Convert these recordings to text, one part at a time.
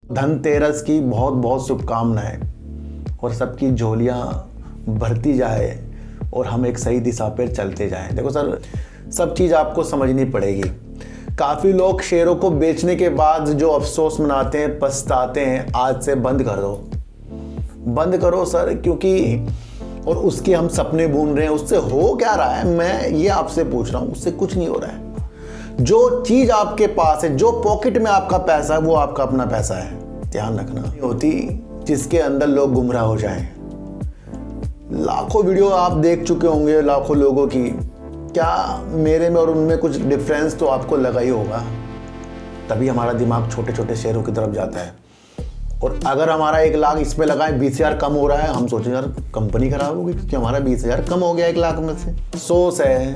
धनतेरस की बहुत बहुत शुभकामनाएं और सबकी झोलियां भरती जाए और हम एक सही दिशा पर चलते जाएं। देखो सर, सब चीज़ आपको समझनी पड़ेगी। काफ़ी लोग शेयरों को बेचने के बाद जो अफसोस मनाते हैं, पछताते हैं, आज से बंद कर दो, बंद करो सर, क्योंकि और उसके हम सपने बुन रहे हैं। उससे हो क्या रहा है, मैं ये आपसे पूछ रहा हूँ, उससे कुछ नहीं हो रहा है। जो चीज़ आपके पास है, जो पॉकेट में आपका पैसा है, वो आपका अपना पैसा है। ध्यान रखना होती जिसके अंदर लोग गुमराह हो जाएं। लाखों वीडियो आप देख चुके होंगे, लाखों लोगों की। क्या मेरे में और उनमें कुछ डिफरेंस तो आपको लगा ही होगा। तभी हमारा दिमाग छोटे छोटे शेयरों की तरफ जाता है। और अगर हमारा 1 लाख इस पे लगाएं, 20,000 कम हो रहा है, हम सोचें यार कंपनी खराब होगी क्योंकि हमारा 20,000 कम हो गया 1 लाख में से। सोच है।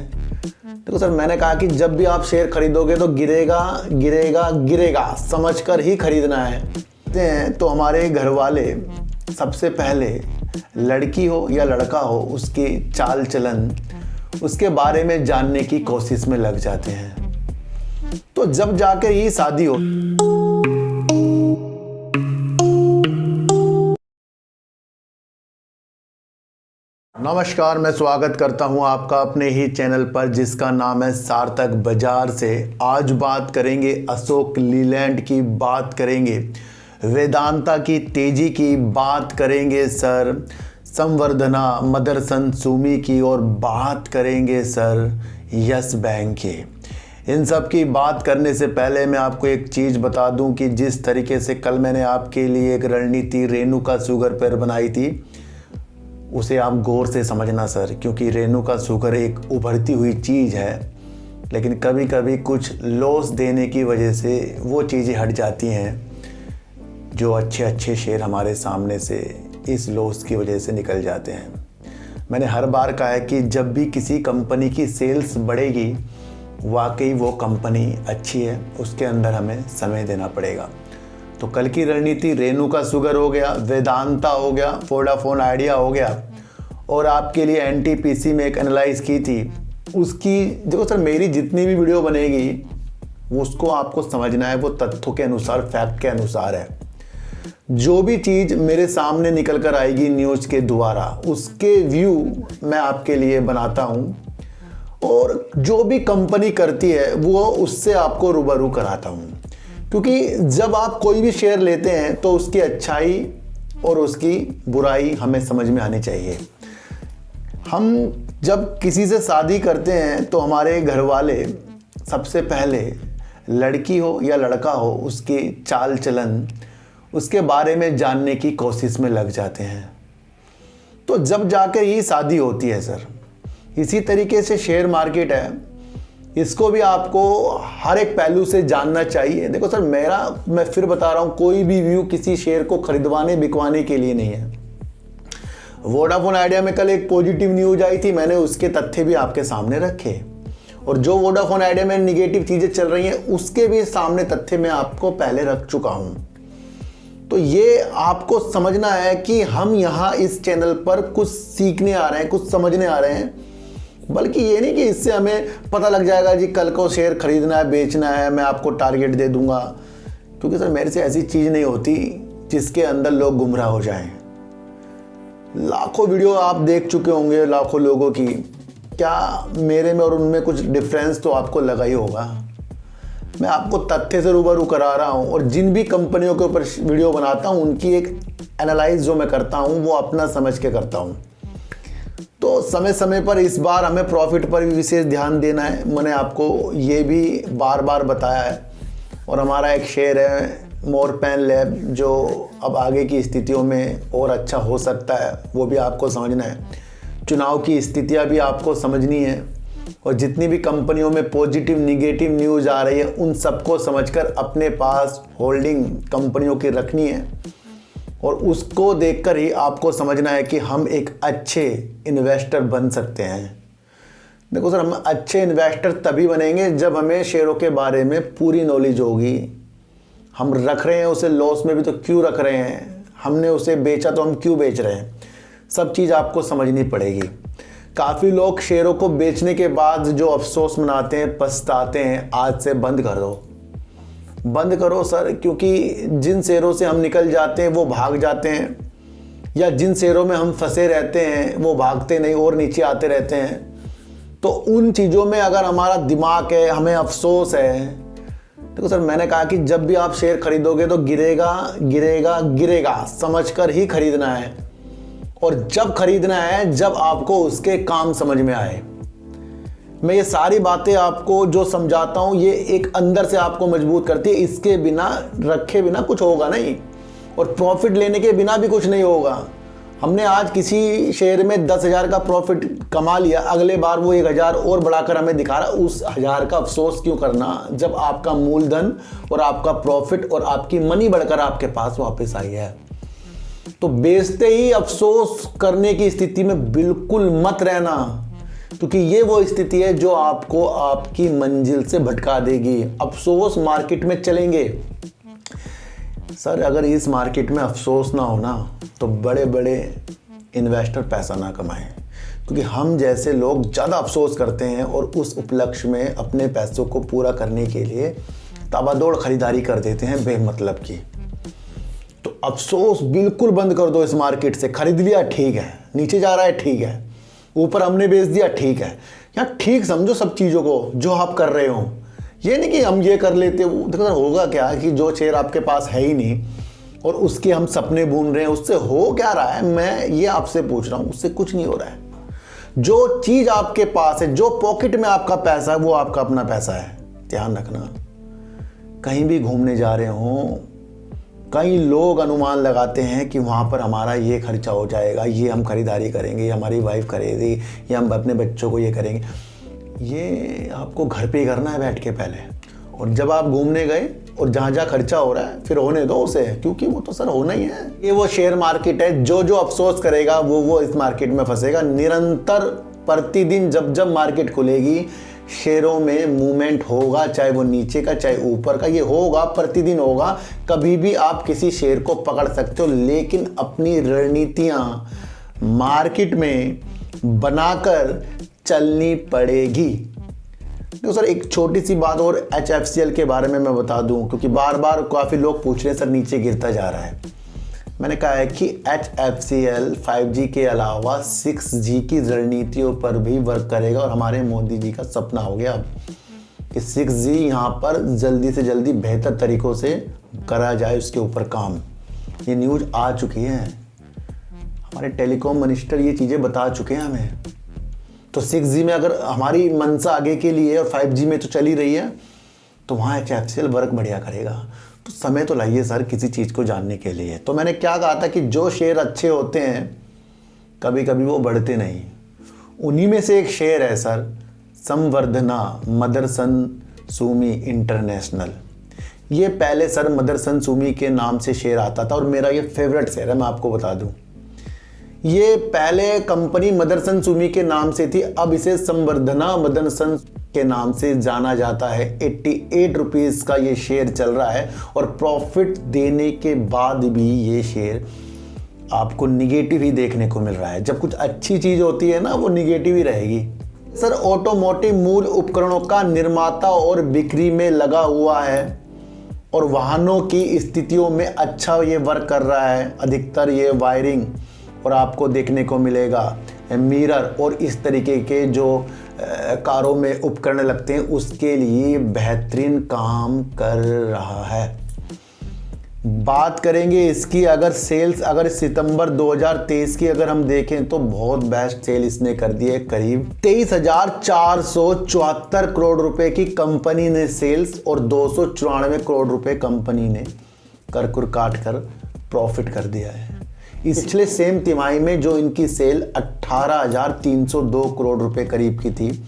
देखो सर, मैंने कहा कि जब भी आप शेयर खरीदोगे तो गिरेगा गिरेगा गिरेगा समझ कर ही खरीदना है। तो हमारे घर वाले सबसे पहले लड़की हो या लड़का हो, उसकी चाल चलन, उसके बारे में जानने की कोशिश में लग जाते हैं। तो जब जाकर ये शादी हो। नमस्कार, मैं स्वागत करता हूं आपका अपने ही चैनल पर जिसका नाम है सार्थक बाजार से। आज बात करेंगे अशोक लीलैंड की, बात करेंगे वेदांता की तेजी की, बात करेंगे सर संवर्धना मदरसन सुमी की, और बात करेंगे सर यस बैंक की। इन सब की बात करने से पहले मैं आपको एक चीज़ बता दूं कि जिस तरीके से कल मैंने आपके लिए एक रणनीति रेणुका शुगर पर बनाई थी, उसे आप गौर से समझना सर, क्योंकि रेणुका शुगर एक उभरती हुई चीज़ है, लेकिन कभी कभी कुछ लॉस देने की वजह से वो चीज़ें हट जाती हैं। जो अच्छे अच्छे शेयर हमारे सामने से इस लॉस की वजह से निकल जाते हैं। मैंने हर बार कहा है कि जब भी किसी कंपनी की सेल्स बढ़ेगी, वाकई वो कंपनी अच्छी है, उसके अंदर हमें समय देना पड़ेगा। तो कल की रणनीति रेणुका शुगर हो गया, वेदांता हो गया, वोडाफोन आइडिया हो गया, और आपके लिए एनटीपीसी में एक एनालाइज की थी उसकी। देखो सर, मेरी जितनी भी वीडियो बनेगी उसको आपको समझना है, वो तथ्यों के अनुसार, फैक्ट के अनुसार है। जो भी चीज़ मेरे सामने निकल कर आएगी न्यूज़ के द्वारा, उसके व्यू मैं आपके लिए बनाता हूँ, और जो भी कंपनी करती है वो उससे आपको रूबरू कराता हूँ। क्योंकि जब आप कोई भी शेयर लेते हैं तो उसकी अच्छाई और उसकी बुराई हमें समझ में आनी चाहिए। हम जब किसी से शादी करते हैं तो हमारे घर वाले सबसे पहले लड़की हो या लड़का हो, उसकी चाल चलन, उसके बारे में जानने की कोशिश में लग जाते हैं। तो जब जाकर ये शादी होती है सर, इसी तरीके से शेयर मार्केट है, इसको भी आपको हर एक पहलू से जानना चाहिए। देखो सर, मैं फिर बता रहा हूँ, कोई भी व्यू किसी शेयर को खरीदवाने बिकवाने के लिए नहीं है। वोडाफोन आइडिया में कल एक पॉजिटिव न्यूज आई थी, मैंने उसके तथ्य भी आपके सामने रखे, और जो वोडाफोन आइडिया में निगेटिव चीज़ें चल रही हैं उसके भी सामने तथ्य मैं आपको पहले रख चुका हूँ। तो ये आपको समझना है कि हम यहाँ इस चैनल पर कुछ सीखने आ रहे हैं, कुछ समझने आ रहे हैं, बल्कि ये नहीं कि इससे हमें पता लग जाएगा जी कल को शेयर खरीदना है, बेचना है, मैं आपको टारगेट दे दूंगा। क्योंकि सर, मेरे से ऐसी चीज़ नहीं होती जिसके अंदर लोग गुमराह हो जाएं। लाखों वीडियो आप देख चुके होंगे, लाखों लोगों की। क्या मेरे में और उनमें कुछ डिफरेंस तो आपको लगा ही होगा। मैं आपको तथ्य से रूबरू करा रहा हूँ, और जिन भी कंपनियों के ऊपर वीडियो बनाता हूँ उनकी एक एनालाइज जो मैं करता हूँ वो अपना समझ के करता हूँ। तो समय समय पर इस बार हमें प्रॉफिट पर भी विशेष ध्यान देना है, मैंने आपको ये भी बार बार बताया है। और हमारा एक शेयर है मोरपेन लैब, जो अब आगे की स्थितियों में और अच्छा हो सकता है, वो भी आपको समझना है। चुनाव की स्थितियाँ भी आपको समझनी है, और जितनी भी कंपनियों में पॉजिटिव निगेटिव न्यूज़ आ रही है उन सबको समझकर अपने पास होल्डिंग कंपनियों की रखनी है, और उसको देखकर ही आपको समझना है कि हम एक अच्छे इन्वेस्टर बन सकते हैं। देखो सर, हम अच्छे इन्वेस्टर तभी बनेंगे जब हमें शेयरों के बारे में पूरी नॉलेज होगी। हम रख रहे हैं उसे लॉस में भी तो क्यों रख रहे हैं, हमने उसे बेचा तो हम क्यों बेच रहे हैं, सब चीज़ आपको समझनी पड़ेगी। काफ़ी लोग शेयरों को बेचने के बाद जो अफसोस मनाते हैं, पछताते हैं, आज से बंद कर दो, बंद करो सर, क्योंकि जिन शेयरों से हम निकल जाते हैं वो भाग जाते हैं, या जिन शेयरों में हम फंसे रहते हैं वो भागते नहीं और नीचे आते रहते हैं। तो उन चीज़ों में अगर हमारा दिमाग है, हमें अफसोस है। देखो सर, मैंने कहा कि जब भी आप शेयर खरीदोगे तो गिरेगा गिरेगा गिरेगा समझकर ही खरीदना है, और जब खरीदना है जब आपको उसके काम समझ में आए। मैं ये सारी बातें आपको जो समझाता हूँ ये एक अंदर से आपको मजबूत करती है। इसके बिना रखे बिना कुछ होगा नहीं, और प्रॉफिट लेने के बिना भी कुछ नहीं होगा। हमने आज किसी शेयर में 10,000 का प्रॉफिट कमा लिया, अगले बार वो 1,000 और बढ़ाकर हमें दिखा रहा, उस 1,000 का अफसोस क्यों करना जब आपका मूलधन और आपका प्रॉफिट और आपकी मनी बढ़कर आपके पास वापस आई है। तो बेचते ही अफसोस करने की स्थिति में बिल्कुल मत रहना, क्योंकि ये वो स्थिति है जो आपको आपकी मंजिल से भटका देगी। अफसोस मार्केट में चलेंगे सर, अगर इस मार्केट में अफसोस ना हो ना तो बड़े बड़े इन्वेस्टर पैसा ना कमाएं, क्योंकि हम जैसे लोग ज़्यादा अफसोस करते हैं और उस उपलक्ष्य में अपने पैसों को पूरा करने के लिए ताबड़तोड़ खरीदारी कर देते हैं बेमतलब की। तो अफसोस बिल्कुल बंद कर दो इस मार्केट से। खरीद लिया ठीक है, नीचे जा रहा है ठीक है, ऊपर हमने बेच दिया ठीक है, या ठीक समझो सब चीज़ों को जो आप कर रहे हो। ये नहीं कि हम ये कर लेते। देखो होगा क्या कि जो शेयर आपके पास है ही नहीं और उसके हम सपने बुन रहे हैं, उससे हो क्या रहा है, मैं ये आपसे पूछ रहा हूँ। उससे कुछ नहीं हो रहा है। जो चीज़ आपके पास है, जो पॉकेट में आपका पैसा है, वो आपका अपना पैसा है। ध्यान रखना, कहीं भी घूमने जा रहे हो, कई लोग अनुमान लगाते हैं कि वहाँ पर हमारा ये खर्चा हो जाएगा, ये हम खरीदारी करेंगे, हमारी वाइफ खरीदेगी, या हम अपने बच्चों को ये करेंगे। ये आपको घर पे ही करना है बैठ के पहले, और जब आप घूमने गए और जहाँ जहाँ खर्चा हो रहा है फिर होने दो उसे, क्योंकि वो तो सर होना ही है। ये वो शेयर मार्केट है, जो जो अफसोस करेगा वो इस मार्केट में फंसेगा। निरंतर प्रतिदिन जब जब मार्केट खुलेगी शेयरों में मूवमेंट होगा, चाहे वो नीचे का चाहे ऊपर का, ये होगा, प्रतिदिन होगा। कभी भी आप किसी शेयर को पकड़ सकते हो, लेकिन अपनी रणनीतियाँ मार्केट में बनाकर चलनी पड़ेगी। देखो सर, एक छोटी सी बात और HFCL के बारे में मैं बता दूं, क्योंकि बार बार काफ़ी लोग पूछ रहे हैं सर नीचे गिरता जा रहा है। मैंने कहा है कि HFCL 5G के अलावा 6G की रणनीतियों पर भी वर्क करेगा, और हमारे मोदी जी का सपना हो गया अब कि 6G यहाँ पर जल्दी से जल्दी बेहतर तरीक़ों से करा जाए, उसके ऊपर काम। ये न्यूज़ आ चुकी है, हमारे टेलीकॉम मिनिस्टर ये चीज़ें बता चुके हैं हमें। तो 6G में अगर हमारी मंशा आगे के लिए और 5G में तो चल ही रही है, तो वहाँ HFCL वर्क बढ़िया करेगा। तो समय तो लाइए सर किसी चीज़ को जानने के लिए। तो मैंने क्या कहा था कि जो शेयर अच्छे होते हैं कभी कभी वो बढ़ते नहीं। उन्हीं में से एक शेयर है सर संवर्धना मदरसन सुमी इंटरनेशनल। ये पहले सर मदरसन सुमी के नाम से शेयर आता था, और मेरा ये फेवरेट शेयर है, मैं आपको बता दूं। ये पहले कंपनी मदरसन सुमी के नाम से थी, अब इसे संवर्धना मदरसन के नाम से जाना जाता है। 88 रुपीज़ का ये शेयर चल रहा है, और प्रॉफिट देने के बाद भी ये शेयर आपको निगेटिव ही देखने को मिल रहा है। जब कुछ अच्छी चीज़ होती है ना, वो निगेटिव ही रहेगी। सर ऑटोमोटिव मूल उपकरणों का निर्माता और बिक्री में लगा हुआ है, और वाहनों की स्थितियों में अच्छा ये वर्क कर रहा है। अधिकतर ये वायरिंग और आपको देखने को मिलेगा मिरर और इस तरीके के जो कारों में उपकरण लगते हैं उसके लिए बेहतरीन काम कर रहा है। बात करेंगे इसकी अगर सेल्स, अगर सितंबर 2023 की अगर हम देखें तो बहुत बेस्ट सेल इसने कर दी है। करीब 23,474 करोड़ रुपए की कंपनी ने सेल्स, और 294 करोड़ रुपए कंपनी ने कर काट कर प्रॉफिट कर दिया है। पिछले सेम तिमाही में जो इनकी सेल 18,302 करोड़ रुपए करीब की थी,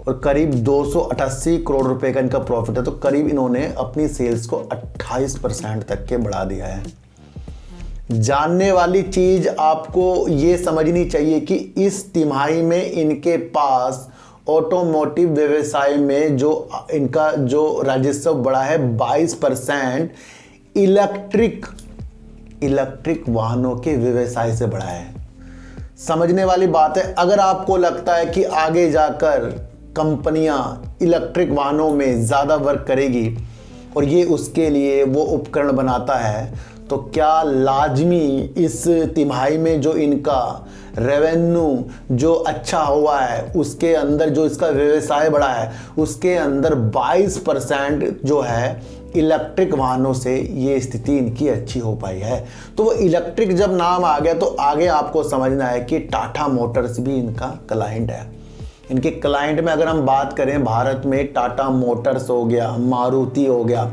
और करीब 288 करोड़ रुपए का इनका प्रॉफिट है। तो करीब इन्होंने अपनी सेल्स को 28% तक के बढ़ा दिया है। जानने वाली चीज आपको ये समझनी चाहिए कि इस तिमाही में इनके पास ऑटोमोटिव व्यवसाय में जो इनका जो राजस्व बढ़ा है 22% इलेक्ट्रिक वाहनों के व्यवसाय से बढ़ा है। समझने वाली बात है। अगर आपको लगता है कि आगे जाकर कंपनियां इलेक्ट्रिक वाहनों में ज़्यादा वर्क करेगी, और ये उसके लिए वो उपकरण बनाता है, तो क्या लाजमी इस तिमाही में जो इनका रेवेन्यू जो अच्छा हुआ है, उसके अंदर जो इसका व्यवसाय बढ़ा है, उसके अंदर 22% जो है इलेक्ट्रिक वाहनों से ये स्थिति इनकी अच्छी हो पाई है। तो वो इलेक्ट्रिक जब नाम आ गया तो आगे आपको समझना है कि टाटा मोटर्स भी इनका क्लाइंट है। इनके क्लाइंट में अगर हम बात करें, भारत में टाटा मोटर्स हो गया, मारुति हो गया,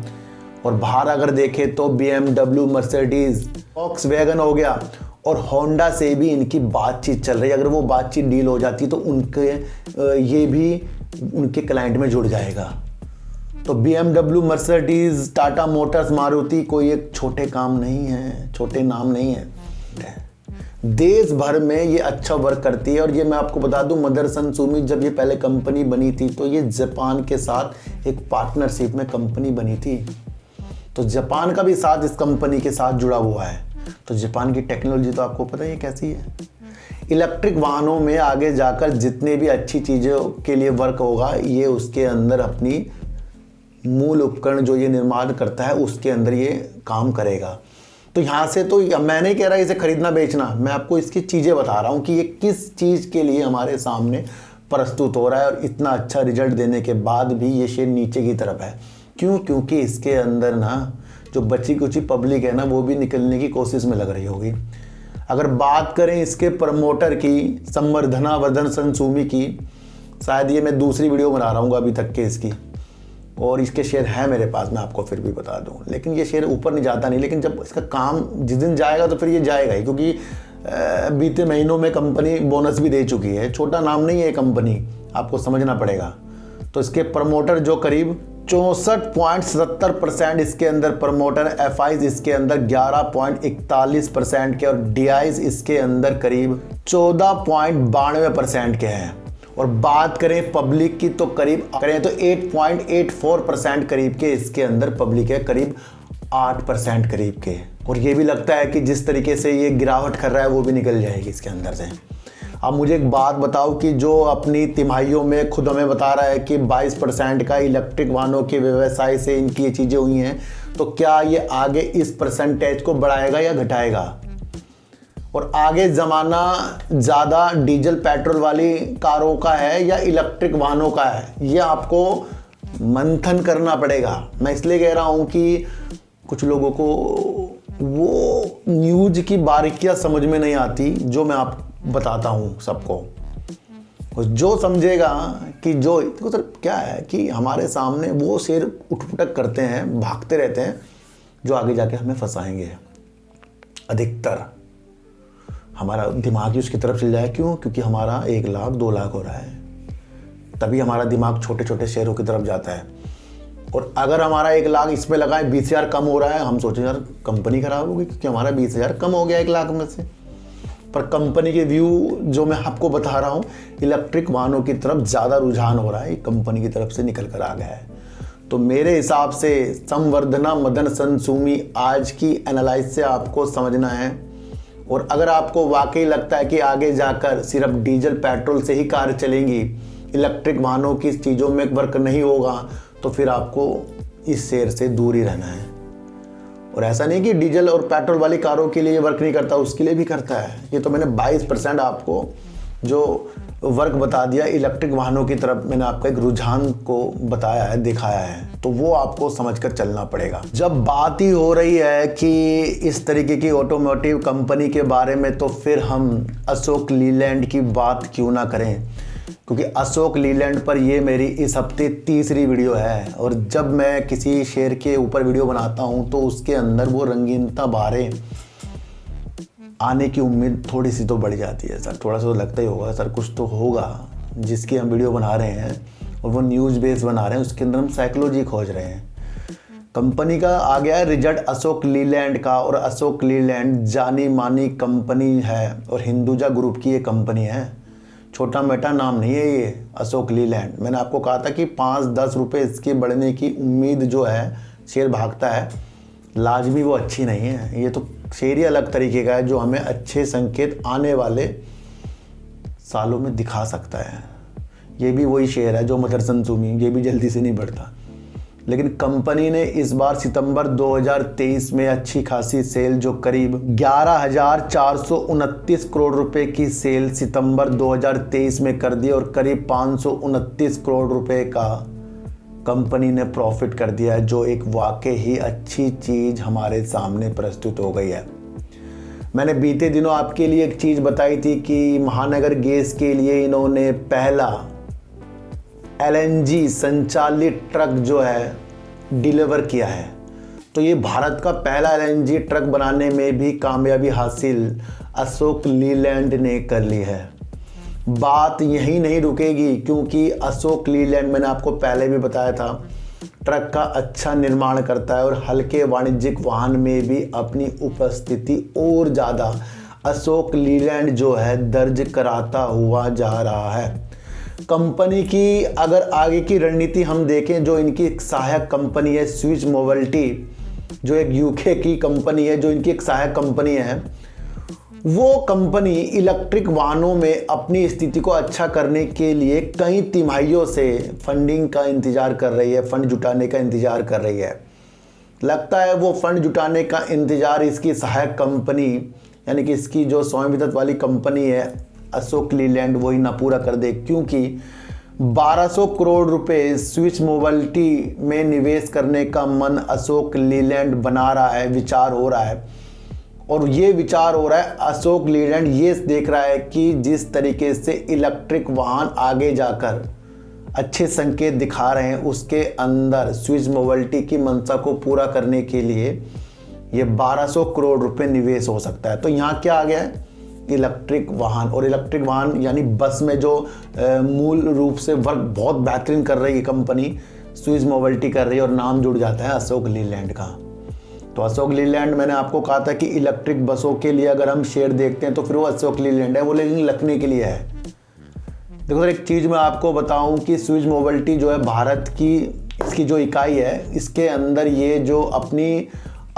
और बाहर अगर देखें तो BMW, मर्सिडीज, वॉक्सवैगन हो गया, और होंडा से भी इनकी बातचीत चल रही है। अगर वो बातचीत डील हो जाती तो उनके ये भी उनके क्लाइंट में जुड़ जाएगा। तो BMW, Mercedes, Tata Motors, Maruti कोई एक छोटे काम नहीं है, छोटे नाम नहीं है। देश भर में ये अच्छा वर्क करती है। और ये मैं आपको बता दूं, मदरसन सुमी जब ये पहले कंपनी बनी थी तो ये जापान के साथ एक पार्टनरशिप में कंपनी बनी थी। तो जापान का भी साथ इस कंपनी के साथ जुड़ा हुआ है। तो जापान की टेक्नोलॉजी तो आपको पता ही है कैसी है। इलेक्ट्रिक वाहनों में आगे जाकर जितने भी अच्छी चीज़ों के लिए वर्क होगा, ये उसके अंदर अपनी मूल उपकरण जो ये निर्माण करता है उसके अंदर ये काम करेगा। तो यहाँ से तो मैं नहीं कह रहा इसे खरीदना बेचना, मैं आपको इसकी चीज़ें बता रहा हूँ कि ये किस चीज़ के लिए हमारे सामने प्रस्तुत हो रहा है। और इतना अच्छा रिजल्ट देने के बाद भी ये शेयर नीचे की तरफ है। क्यों? क्योंकि इसके अंदर ना जो बची कुची पब्लिक है ना, वो भी निकलने की कोशिश में लग रही होगी। अगर बात करें इसके प्रमोटर की, संवर्धना मदरसन सुमी की, शायद ये मैं दूसरी वीडियो बना रहा हूँ अभी तक के इसकी, और इसके शेयर है मेरे पास, मैं आपको फिर भी बता दूं। लेकिन ये शेयर ऊपर नहीं जाता नहीं, लेकिन जब इसका काम जिस दिन जाएगा तो फिर ये जाएगा ही, क्योंकि बीते महीनों में कंपनी बोनस भी दे चुकी है। छोटा नाम नहीं है कंपनी, आपको समझना पड़ेगा। तो इसके प्रमोटर जो करीब 64.70% इसके अंदर प्रमोटर, FIs इसके अंदर 11.41% के, और DIs इसके अंदर करीब 14.92% के हैं। और बात करें पब्लिक की तो करीब करें तो 8.84% करीब के इसके अंदर पब्लिक है, करीब 8% करीब के। और ये भी लगता है कि जिस तरीके से ये गिरावट कर रहा है वो भी निकल जाएगी इसके अंदर से। अब मुझे एक बात बताओ कि जो अपनी तिमाहियों में खुद हमें बता रहा है कि 22% का इलेक्ट्रिक वाहनों के व्यवसाय से इनकी ये चीज़ें हुई हैं, तो क्या ये आगे इस परसेंटेज को बढ़ाएगा या घटाएगा? और आगे ज़माना ज़्यादा डीजल पेट्रोल वाली कारों का है या इलेक्ट्रिक वाहनों का है, ये आपको मंथन करना पड़ेगा। मैं इसलिए कह रहा हूँ कि कुछ लोगों को वो न्यूज़ की बारीकियाँ समझ में नहीं आती जो मैं आप बताता हूँ सबको। और जो समझेगा कि जो देखो सर क्या है कि हमारे सामने वो शेर उठपटक करते हैं, भागते रहते हैं, जो आगे जाके हमें फंसाएंगे। अधिकतर हमारा दिमाग ही उसकी तरफ चल जाए। क्यों? क्योंकि हमारा 1 लाख 2 लाख हो रहा है, तभी हमारा दिमाग छोटे छोटे शेयरों की तरफ जाता है। और अगर हमारा 1 लाख इस पे लगाए 20,000 कम हो रहा है, हम सोचें यार कंपनी खराब होगी क्योंकि हमारा 20,000 कम हो गया 1 लाख में से। पर कंपनी के व्यू जो मैं आपको बता रहा हूँ, इलेक्ट्रिक वाहनों की तरफ ज़्यादा रुझान हो रहा है, कंपनी की तरफ से निकल कर आ गया है। तो मेरे हिसाब से संवर्धना मदरसन सुमी आज की एनालाइज से आपको समझना है। और अगर आपको वाकई लगता है कि आगे जाकर सिर्फ डीजल पेट्रोल से ही कार चलेंगी, इलेक्ट्रिक वाहनों की चीज़ों में वर्क नहीं होगा, तो फिर आपको इस शेयर से दूर ही रहना है। और ऐसा नहीं कि डीजल और पेट्रोल वाली कारों के लिए ये वर्क नहीं करता, उसके लिए भी करता है। ये तो मैंने 22% आपको जो वर्क बता दिया इलेक्ट्रिक वाहनों की तरफ, मैंने आपका एक रुझान को बताया है, दिखाया है, तो वो आपको समझकर चलना पड़ेगा। जब बात ही हो रही है कि इस तरीके की ऑटोमोटिव कंपनी के बारे में, तो फिर हम अशोक लीलैंड की बात क्यों ना करें, क्योंकि अशोक लीलैंड पर ये मेरी इस हफ्ते तीसरी वीडियो है। और जब मैं किसी शेयर के ऊपर वीडियो बनाता हूँ तो उसके अंदर वो रंगीनता बाहर आने की उम्मीद थोड़ी सी तो बढ़ जाती है। सर थोड़ा सा तो लगता ही होगा सर कुछ तो होगा जिसकी हम वीडियो बना रहे हैं और वो न्यूज़ बेस बना रहे हैं, उसके अंदर हम साइकोलॉजी खोज रहे हैं। कंपनी का आ गया है रिजल्ट अशोक लीलैंड का, और अशोक लीलैंड जानी मानी कंपनी है और हिंदुजा ग्रुप की ये कंपनी है, छोटा मोटा नाम नहीं है ये अशोक लीलैंड। मैंने आपको कहा था कि 5-10 रुपये इसके बढ़ने की उम्मीद जो है, शेयर भागता है, लाजमी वो अच्छी नहीं है। ये तो शेयर ही अलग तरीके का है जो हमें अच्छे संकेत आने वाले सालों में दिखा सकता है। ये भी वही शेयर है जो मदरसन सुमी, ये भी जल्दी से नहीं बढ़ता। लेकिन कंपनी ने इस बार सितंबर 2023 में अच्छी खासी सेल जो करीब 11,429 करोड़ रुपए की सेल सितंबर 2023 में कर दी और करीब 529 करोड़ रुपए का कंपनी ने प्रॉफिट कर दिया है, जो एक वाकई ही अच्छी चीज़ हमारे सामने प्रस्तुत हो गई है। मैंने बीते दिनों आपके लिए एक चीज़ बताई थी कि महानगर गैस के लिए इन्होंने पहला LNG संचालित ट्रक जो है डिलीवर किया है। तो ये भारत का पहला LNG ट्रक बनाने में भी कामयाबी हासिल अशोक लीलैंड ने कर ली है। बात यहीं नहीं रुकेगी, क्योंकि अशोक लीलैंड मैंने आपको पहले भी बताया था ट्रक का अच्छा निर्माण करता है और हल्के वाणिज्यिक वाहन में भी अपनी उपस्थिति और ज़्यादा अशोक लीलैंड जो है दर्ज कराता हुआ जा रहा है। कंपनी की अगर आगे की रणनीति हम देखें, जो इनकी एक सहायक कंपनी है स्विच मोबिलिटी, जो एक UK की कंपनी है, जो इनकी एक सहायक कंपनी है, वो कंपनी इलेक्ट्रिक वाहनों में अपनी स्थिति को अच्छा करने के लिए कई तिमाहियों से फंडिंग का इंतज़ार कर रही है, फंड जुटाने का इंतज़ार कर रही है। लगता है वो फंड जुटाने का इंतज़ार इसकी सहायक कंपनी यानी कि इसकी जो स्वामित्व वाली कंपनी है अशोक लीलैंड वही ना पूरा कर दे, क्योंकि 1200 करोड़ रुपए स्विच मोबिलिटी में निवेश करने का मन अशोक लीलैंड बना रहा है, विचार हो रहा है। और ये विचार हो रहा है, अशोक लीलैंड ये देख रहा है कि जिस तरीके से इलेक्ट्रिक वाहन आगे जाकर अच्छे संकेत दिखा रहे हैं, उसके अंदर स्विच मोबिलिटी की मंशा को पूरा करने के लिए ये 1200 करोड़ रुपए निवेश हो सकता है। तो यहाँ क्या आ गया है, इलेक्ट्रिक वाहन। और इलेक्ट्रिक वाहन यानी बस में जो मूल रूप से वर्क बहुत बेहतरीन कर रही है कंपनी, स्विच मोबिलिटी कर रही है और नाम जुड़ जाता है अशोक लीलैंड का। तो अशोक लीलैंड मैंने आपको कहा था कि इलेक्ट्रिक बसों के लिए अगर हम शेयर देखते हैं तो फिर वो अशोक लीलैंड है, वो लेकिन लखनऊ के लिए है। देखो सर, एक चीज़ मैं आपको बताऊं कि स्विच मोबिलिटी जो है भारत की इसकी जो इकाई है, इसके अंदर ये जो अपनी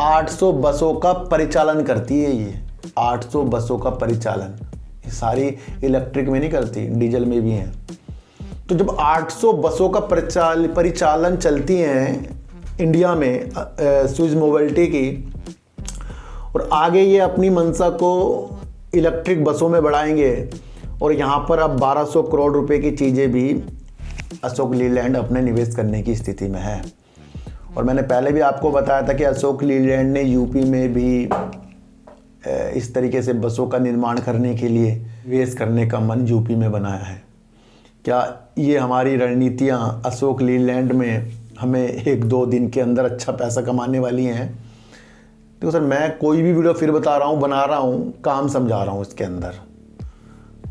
800 बसों का परिचालन करती है, ये 800 बसों का परिचालन, ये सारी इलेक्ट्रिक में नहीं करती, डीजल में भी हैं। तो जब 800 बसों का परिचालन चलती हैं इंडिया में स्विच मोबिलिटी की, और आगे ये अपनी मंशा को इलेक्ट्रिक बसों में बढ़ाएंगे, और यहाँ पर अब 1200 करोड़ रुपए की चीज़ें भी अशोक लीलैंड अपने निवेश करने की स्थिति में है। और मैंने पहले भी आपको बताया था कि अशोक लीलैंड ने यूपी में भी इस तरीके से बसों का निर्माण करने के लिए निवेश करने का मन यूपी में बनाया है। क्या ये हमारी रणनीतियाँ अशोक लीलैंड में हमें 1-2 दिन के अंदर अच्छा पैसा कमाने वाली हैं? देखो सर, मैं कोई भी वीडियो फिर बता रहा हूँ, बना रहा हूँ, काम समझा रहा हूँ इसके अंदर,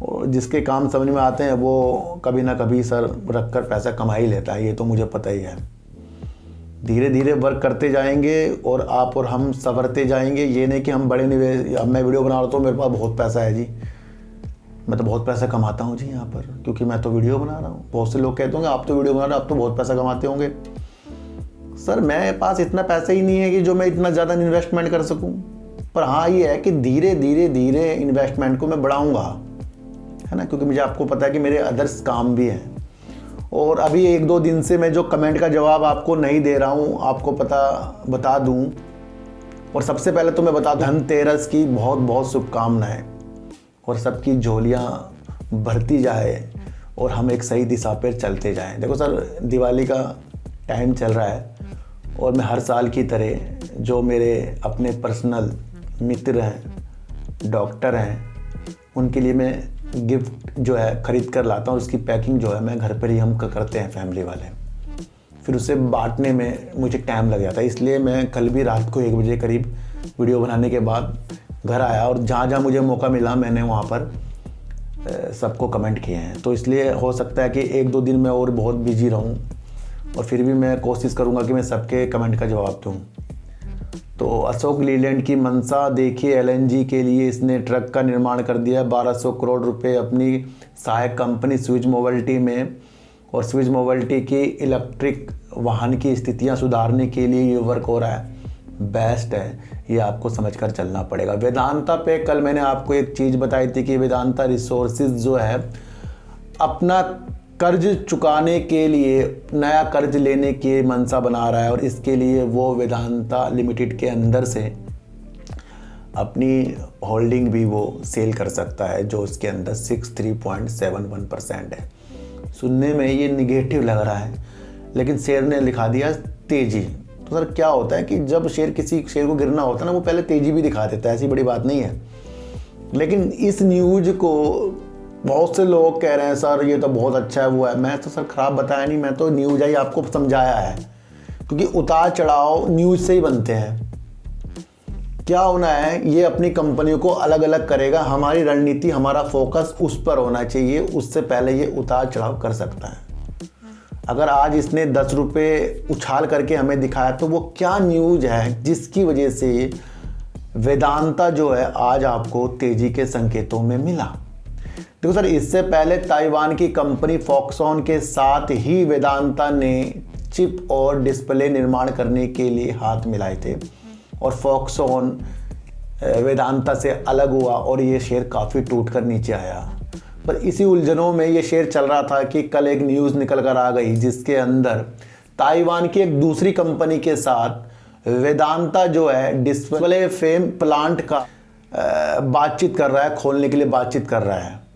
और जिसके काम समझ में आते हैं वो कभी ना कभी सर रख कर पैसा कमा ही लेता है, ये तो मुझे पता ही है। धीरे धीरे वर्क करते जाएंगे और आप और हम संवरते जाएंगे। ये नहीं कि हम बड़े निवेश, अब मैं वीडियो बना रहा हूँ तो मेरे पास बहुत पैसा है जी, मैं तो बहुत पैसा कमाता हूँ जी यहाँ पर, क्योंकि मैं तो वीडियो बना रहा हूँ। बहुत से लोग कहते होंगे आप तो वीडियो बना रहे हो, आप तो बहुत पैसा कमाते होंगे। सर मेरे पास इतना पैसा ही नहीं है कि जो मैं इतना ज़्यादा इन्वेस्टमेंट कर सकूँ, पर हाँ ये है कि धीरे धीरे धीरे इन्वेस्टमेंट को मैं बढ़ाऊँगा, है ना, क्योंकि मुझे आपको पता है कि मेरे अदर्स काम भी हैं। और अभी 1-2 दिन से मैं जो कमेंट का जवाब आपको नहीं दे रहा हूँ, आपको बता दूँ। और सबसे पहले तो मैं बता दूँ, धनतेरस की बहुत बहुत शुभकामनाएं, और सबकी झोलियाँ भरती जाए और हम एक सही दिशा पर चलते जाएं। देखो सर, दिवाली का टाइम चल रहा है और मैं हर साल की तरह जो मेरे अपने पर्सनल मित्र हैं, डॉक्टर हैं, उनके लिए मैं गिफ्ट जो है ख़रीद कर लाता हूँ। उसकी पैकिंग जो है मैं घर पर ही हम करते हैं फैमिली वाले, फिर उसे बांटने में मुझे टाइम लग जाता है। इसलिए मैं कल भी रात को 1 बजे करीब वीडियो बनाने के बाद घर आया और जहाँ जहाँ मुझे मौका मिला मैंने वहाँ पर सबको कमेंट किए हैं। तो इसलिए हो सकता है कि 1-2 दिन में और बहुत बिजी रहूँ, और फिर भी मैं कोशिश करूँगा कि मैं सबके कमेंट का जवाब दूँ। तो अशोक लीलैंड की मंशा देखिए, LNG के लिए इसने ट्रक का निर्माण कर दिया 1200 करोड़ रुपए अपनी सहायक कंपनी स्विच मोबिलिटी में, और स्विच मोबिलिटी की इलेक्ट्रिक वाहन की स्थितियां सुधारने के लिए ये वर्क हो रहा है। बेस्ट है, ये आपको समझकर चलना पड़ेगा। वेदांता पे कल मैंने आपको एक चीज़ बताई थी कि वेदांता रिसोर्सेज जो है अपना कर्ज चुकाने के लिए नया कर्ज लेने की मंशा बना रहा है और इसके लिए वो वेदांता लिमिटेड के अंदर से अपनी होल्डिंग भी वो सेल कर सकता है, जो उसके अंदर 63.71% है। सुनने में ये निगेटिव लग रहा है, लेकिन शेयर ने लिखा दिया तेजी। तो सर क्या होता है कि जब किसी शेयर को गिरना होता है ना, वो पहले तेजी भी दिखा देता है, ऐसी बड़ी बात नहीं है। लेकिन इस न्यूज़ को बहुत से लोग कह रहे हैं सर ये तो बहुत अच्छा है वो है। मैं तो सर ख़राब बताया नहीं, मैं तो न्यूज़ आई आपको समझाया है, क्योंकि उतार चढ़ाव न्यूज़ से ही बनते हैं। क्या होना है, ये अपनी कंपनियों को अलग अलग करेगा। हमारी रणनीति, हमारा फोकस उस पर होना चाहिए, उससे पहले ये उतार चढ़ाव कर सकता है। अगर आज इसने 10 रुपये उछाल करके हमें दिखाया तो वो क्या न्यूज़ है जिसकी वजह से वेदांता जो है आज आपको तेजी के संकेतों में मिला। देखो सर, इससे पहले ताइवान की कंपनी फॉक्सकॉन के साथ ही वेदांता ने चिप और डिस्प्ले निर्माण करने के लिए हाथ मिलाए थे और फॉक्सकॉन वेदांता से अलग हुआ और ये शेयर काफ़ी टूट कर नीचे आया। पर इसी उलझनों में ये शेयर चल रहा था कि कल एक न्यूज़ निकल कर आ गई जिसके अंदर ताइवान की एक दूसरी कंपनी के साथ वेदांता जो है डिस्प्ले फ्रेम प्लांट का बातचीत कर रहा है, खोलने के लिए बातचीत कर रहा है।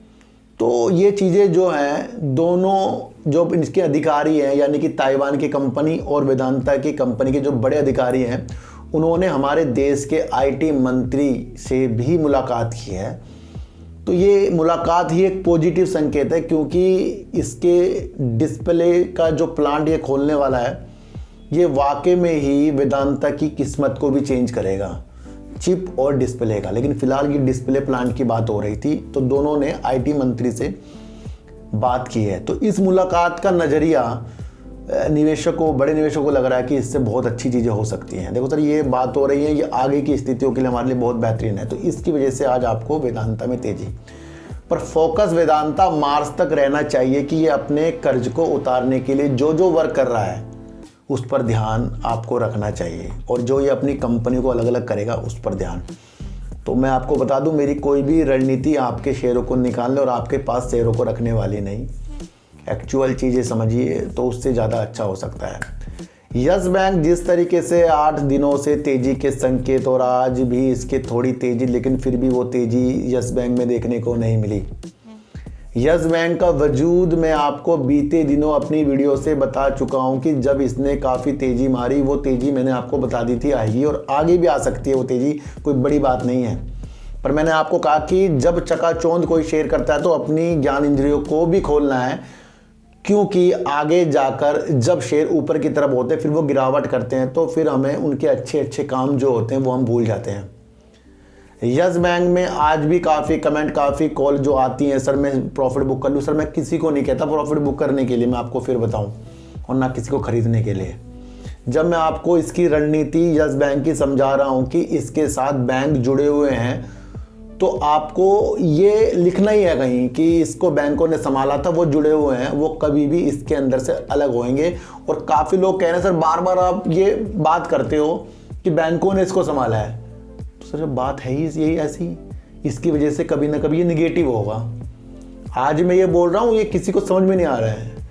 तो ये चीज़ें जो हैं, दोनों जो इसके अधिकारी हैं, यानी कि ताइवान की कंपनी और वेदांता की कंपनी के जो बड़े अधिकारी हैं, उन्होंने हमारे देश के आईटी मंत्री से भी मुलाकात की है। तो ये मुलाकात ही एक पॉजिटिव संकेत है, क्योंकि इसके डिस्प्ले का जो प्लांट ये खोलने वाला है, ये वाकई में ही वेदांता की किस्मत को भी चेंज करेगा, चिप और डिस्प्ले का। लेकिन फिलहाल ये डिस्प्ले प्लांट की बात हो रही थी, तो दोनों ने आईटी मंत्री से बात की है। तो इस मुलाकात का नज़रिया निवेशकों, बड़े निवेशकों को लग रहा है कि इससे बहुत अच्छी चीज़ें हो सकती हैं। देखो सर, ये बात हो रही है, ये आगे की स्थितियों के लिए हमारे लिए बहुत बेहतरीन है। तो इसकी वजह से आज आपको वेदांता में तेजी, पर फोकस वेदांता मार्च तक रहना चाहिए कि ये अपने कर्ज को उतारने के लिए जो जो वर्क कर रहा है उस पर ध्यान आपको रखना चाहिए, और जो ये अपनी कंपनी को अलग अलग करेगा उस पर ध्यान। तो मैं आपको बता दूं, मेरी कोई भी रणनीति आपके शेयरों को निकालने और आपके पास शेयरों को रखने वाली नहीं। एक्चुअल चीज़ें समझिए तो उससे ज़्यादा अच्छा हो सकता है। यस बैंक जिस तरीके से 8 दिनों से तेज़ी के संकेत, और आज भी इसके थोड़ी तेज़ी, लेकिन फिर भी वो तेज़ी यस बैंक में देखने को नहीं मिली। यस बैंक का वजूद मैं आपको बीते दिनों अपनी वीडियो से बता चुका हूं कि जब इसने काफ़ी तेज़ी मारी, वो तेज़ी मैंने आपको बता दी थी आएगी और आगे भी आ सकती है। वो तेज़ी कोई बड़ी बात नहीं है, पर मैंने आपको कहा कि जब चकाचौंध कोई शेयर करता है तो अपनी ज्ञान इंद्रियों को भी खोलना है, क्योंकि आगे जाकर जब शेयर ऊपर की तरफ होते हैं फिर वो गिरावट करते हैं, तो फिर हमें उनके अच्छे अच्छे काम जो होते हैं वो हम भूल जाते हैं। यस बैंक में आज भी काफ़ी कमेंट, काफ़ी कॉल जो आती हैं, सर मैं प्रॉफिट बुक कर लूँ। सर मैं किसी को नहीं कहता प्रॉफिट बुक करने के लिए, मैं आपको फिर बताऊं, और ना किसी को ख़रीदने के लिए। जब मैं आपको इसकी रणनीति यस बैंक की समझा रहा हूं कि इसके साथ बैंक जुड़े हुए हैं, तो आपको ये लिखना ही है कहीं कि इसको बैंकों ने संभाला था, वो जुड़े हुए हैं, वो कभी भी इसके अंदर से अलग होंगे। और काफ़ी लोग कह रहे हैं सर बार बार आप ये बात करते हो कि बैंकों ने इसको संभाला है। सर बात है ही यही ऐसी, इसकी वजह से कभी ना कभी ये निगेटिव होगा। आज मैं ये बोल रहा हूँ, ये किसी को समझ में नहीं आ रहा है,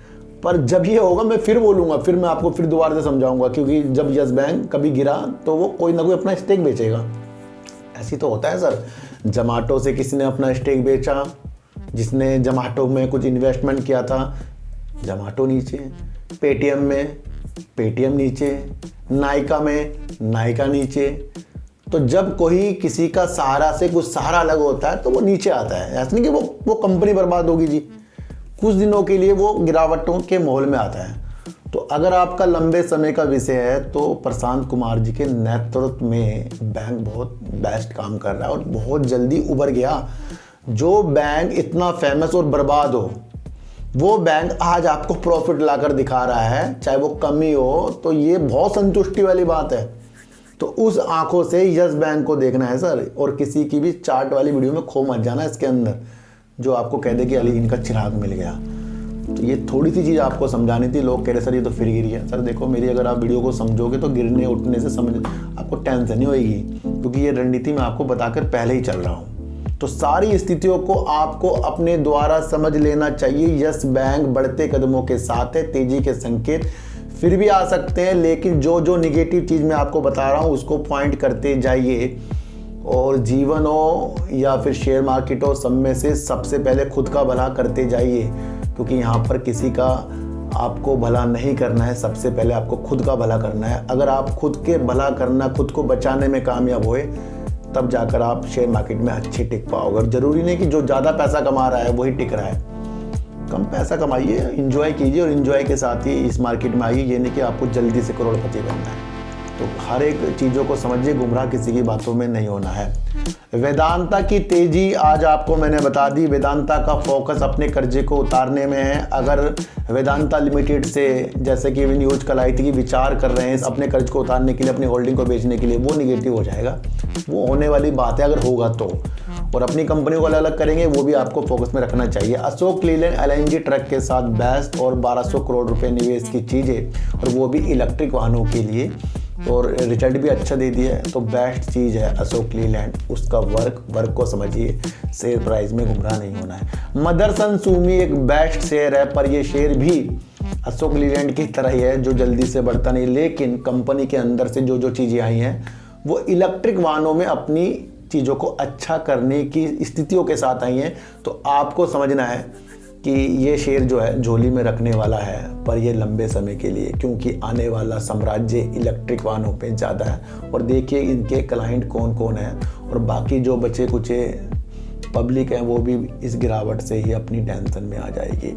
पर जब ये होगा मैं फिर बोलूँगा, फिर मैं आपको फिर दोबारा से समझाऊंगा। क्योंकि जब यस बैंक कभी गिरा तो वो कोई ना कोई अपना स्टेक बेचेगा। ऐसी तो होता है सर, जोमैटो से किसी ने अपना स्टेक बेचा, जिसने जोमैटो में कुछ इन्वेस्टमेंट किया था, जोमैटो नीचे, पेटीएम में पेटीएम नीचे, नायका में नायका नीचे। तो जब कोई किसी का सहारा से कुछ सहारा अलग होता है तो वो नीचे आता है। ऐसा नहीं कि वो कंपनी बर्बाद होगी जी, कुछ दिनों के लिए वो गिरावटों के माहौल में आता है। तो अगर आपका लंबे समय का विषय है तो प्रशांत कुमार जी के नेतृत्व में बैंक बहुत बेस्ट काम कर रहा है और बहुत जल्दी उभर गया। जो बैंक इतना फेमस और बर्बाद हो, वो बैंक आज आपको प्रॉफिट लाकर दिखा रहा है, चाहे वो कमी हो, तो ये बहुत संतुष्टि वाली बात है। तो उस आंखों से यस बैंक को देखना है सर, और किसी की भी चार्ट वाली वीडियो में खो मत जाना इसके अंदर, जो आपको कह दे कि अली इनका चिराग मिल गया। तो ये थोड़ी सी चीज़ आपको समझानी थी। लोग कह रहे सर ये तो फिर गिर गया। सर देखो, मेरी अगर आप वीडियो को समझोगे तो गिरने उठने से समझ आपको टेंशन नहीं होगी, क्योंकि ये रणनीति मैं आपको बताकर पहले ही चल रहा हूँ। तो सारी स्थितियों को आपको अपने द्वारा समझ लेना चाहिए। यस बैंक बढ़ते कदमों के साथ है, तेजी के संकेत फिर भी आ सकते हैं, लेकिन जो जो निगेटिव चीज़ मैं आपको बता रहा हूँ उसको पॉइंट करते जाइए। और जीवन हो या फिर शेयर मार्केट हो, सब में से सबसे पहले खुद का भला करते जाइए, क्योंकि यहाँ पर किसी का आपको भला नहीं करना है, सबसे पहले आपको खुद का भला करना है। अगर आप खुद के भला करना, खुद को बचाने में कामयाब हुए, तब जाकर आप शेयर मार्केट में अच्छे टिक पाओगे। जरूरी नहीं कि जो ज़्यादा पैसा कमा रहा है वही टिक रहा है। कम पैसा कमाइए, एंजॉय कीजिए, और एंजॉय के साथ ही इस मार्केट में आइए। ये नहीं कि आपको जल्दी से करोड़पति बनना है। तो हर एक चीज़ों को समझिए, गुमराह किसी की बातों में नहीं होना है। वेदांता की तेजी आज आपको मैंने बता दी। वेदांता का फोकस अपने कर्जे को उतारने में है। अगर वेदांता लिमिटेड से, जैसे कि न्यूज कल आई थी कि विचार कर रहे हैं अपने कर्ज को उतारने के लिए, अपनी होल्डिंग को बेचने के लिए, वो निगेटिव हो जाएगा। वो होने वाली बात है अगर होगा तो। और अपनी कंपनी को अलग अलग करेंगे, वो भी आपको फोकस में रखना चाहिए। अशोक लीलैंड LNG ट्रक के साथ बेस्ट और 1200 करोड़ रुपए निवेश की चीज़ें, और वो भी इलेक्ट्रिक वाहनों के लिए, और रिजल्ट भी अच्छा दे दिया है। तो बेस्ट चीज़ है अशोक लीलैंड, उसका वर्क को समझिए। शेयर प्राइस में गुमराह नहीं होना है। मदरसन सुमी एक बेस्ट शेयर है, पर ये शेयर भी अशोक लीलैंड की तरह ही है जो जल्दी से बढ़ता नहीं, लेकिन कंपनी के अंदर से जो जो चीज़ें आई हैं वो इलेक्ट्रिक वाहनों में अपनी चीज़ों को अच्छा करने की स्थितियों के साथ आई हैं। तो आपको समझना है कि ये शेयर जो है झोली में रखने वाला है, पर ये लंबे समय के लिए, क्योंकि आने वाला साम्राज्य इलेक्ट्रिक वाहनों पे ज़्यादा है। और देखिए इनके क्लाइंट कौन कौन है, और बाकी जो बचे कुचे पब्लिक है वो भी इस गिरावट से ही अपनी टेंशन में आ जाएगी।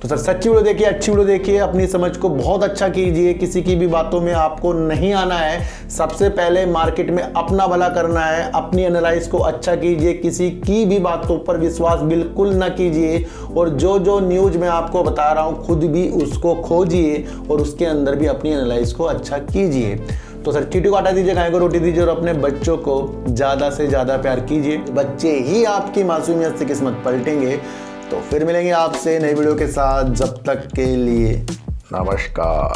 तो सर सच्ची वीडियो देखिए, अच्छी वीडियो देखिए, अपनी समझ को बहुत अच्छा कीजिए। किसी की भी बातों में आपको नहीं आना है। सबसे पहले मार्केट में अपना भला करना है। अपनी एनालाइज को अच्छा कीजिए, किसी की भी बातों पर विश्वास बिल्कुल ना कीजिए। और जो जो न्यूज मैं आपको बता रहा हूँ खुद भी उसको खोजिए, और उसके अंदर भी अपनी एनालाइज को अच्छा कीजिए। तो सर चीटी को हटा दीजिए, गाय को रोटी दीजिए, और अपने बच्चों को ज़्यादा से ज़्यादा प्यार कीजिए। बच्चे ही आपकी मासूमियत से किस्मत पलटेंगे। तो फिर मिलेंगे आपसे नई वीडियो के साथ, जब तक के लिए नमस्कार।